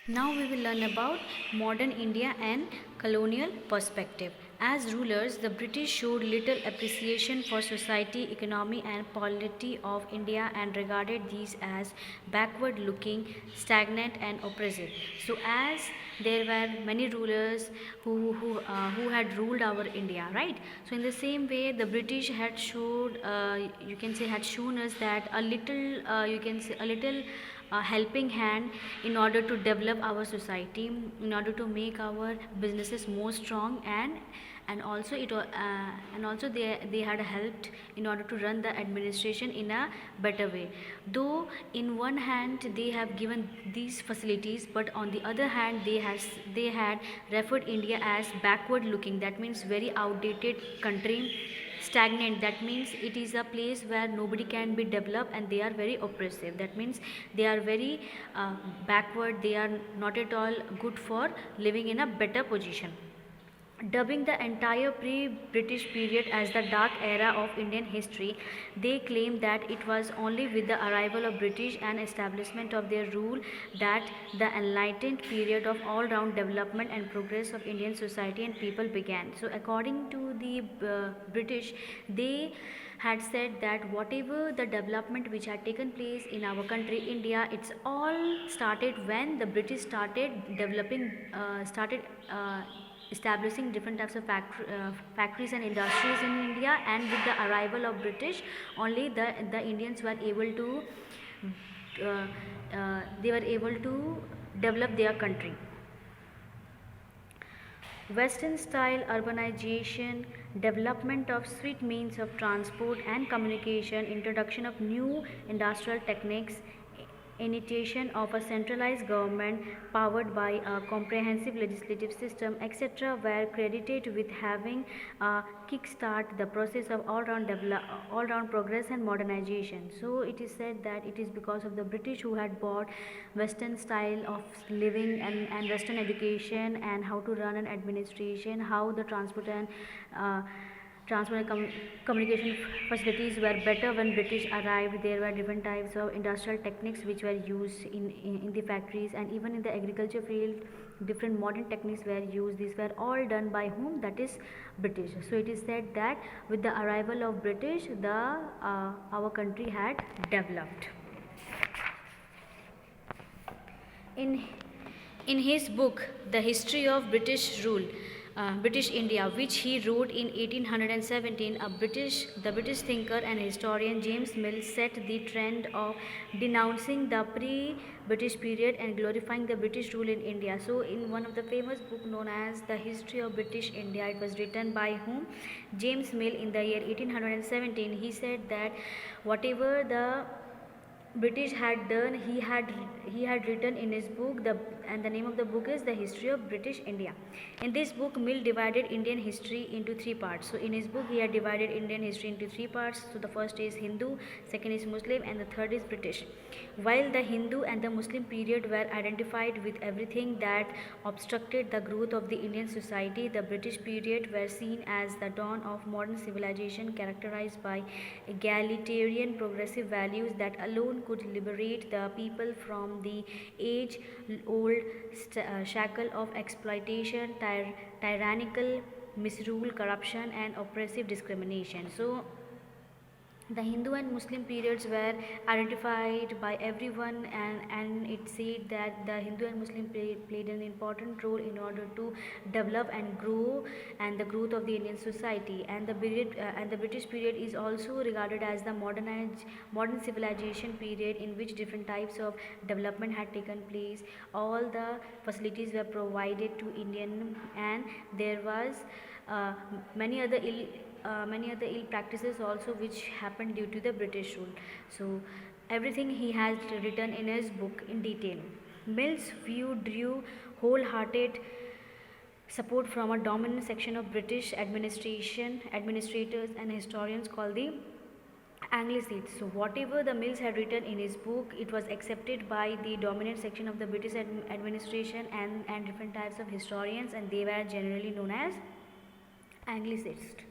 Now we will learn about modern India and colonial perspective. As rulers, the British showed little appreciation for society, economy and polity of India and regarded these as backward looking, stagnant and oppressive. So as there were many rulers who had ruled our India, right? So in the same way, the British had showed, you can say, had shown us that a little, you can say, a little helping hand in order to develop our society, in order to make our businesses more strong, and also and also they had helped in order to run the administration in a better way. Though in one hand they have given these facilities, but on the other hand they had referred India as backward looking, that means very outdated country, stagnant, that means it is a place where nobody can be developed, and they are very oppressive, that means they are very backward, they are not at all good for living in a better position. Dubbing the entire pre-British period as the dark era of Indian history, they claim that it was only with the arrival of British and establishment of their rule that the enlightened period of all-round development and progress of Indian society and people began. So according to the British, they had said that whatever the development which had taken place in our country India, it's all started when the British started developing, started establishing different types of factories and industries in India, and with the arrival of British, only the Indians were able to they were able to develop their country. Western style urbanization, development of swift means of transport and communication, introduction of new industrial techniques, initiation of a centralized government powered by a comprehensive legislative system, etc., were credited with having kickstart the process of all-round progress and modernization. So it is said that it is because of the British who had brought Western style of living and Western education, and how to run an administration, how the transport and communication facilities were better when British arrived. There were different types of industrial techniques which were used in the factories, and even in the agriculture field different modern techniques were used. These were all done by whom? That is British. So it is said that with the arrival of British, our country had developed. In his book, The History of British Rule, British India, which he wrote in 1817, the British thinker and historian James Mill set the trend of denouncing the pre-British period and glorifying the British rule in India. So, in one of the famous book known as The History of British India, it was written by whom? James Mill in the year 1817. He said that whatever the British had done, he had written in his book, and the name of the book is The History of British India. In this book, Mill divided Indian history into three parts. So in his book, he had divided Indian history into three parts. So the first is Hindu, second is Muslim, and the third is British. While the Hindu and the Muslim period were identified with everything that obstructed the growth of the Indian society, the British period were seen as the dawn of modern civilization, characterized by egalitarian progressive values that alone could liberate the people from the age-old shackle of exploitation, tyrannical misrule, corruption and oppressive discrimination. So the Hindu and Muslim periods were identified by everyone, and it said that the Hindu and Muslim played an important role in order to develop and grow and the growth of the Indian society. And the British period is also regarded as the modern civilization period, in which different types of development had taken place. All the facilities were provided to Indian, and there was many other ill practices also which happened due to the British rule. So everything he has written in his book in detail. Mill's view drew wholehearted support from a dominant section of British administrators and historians called the Anglicists. So whatever the Mills had written in his book, it was accepted by the dominant section of the British administration and different types of historians, and they were generally known as Anglicists.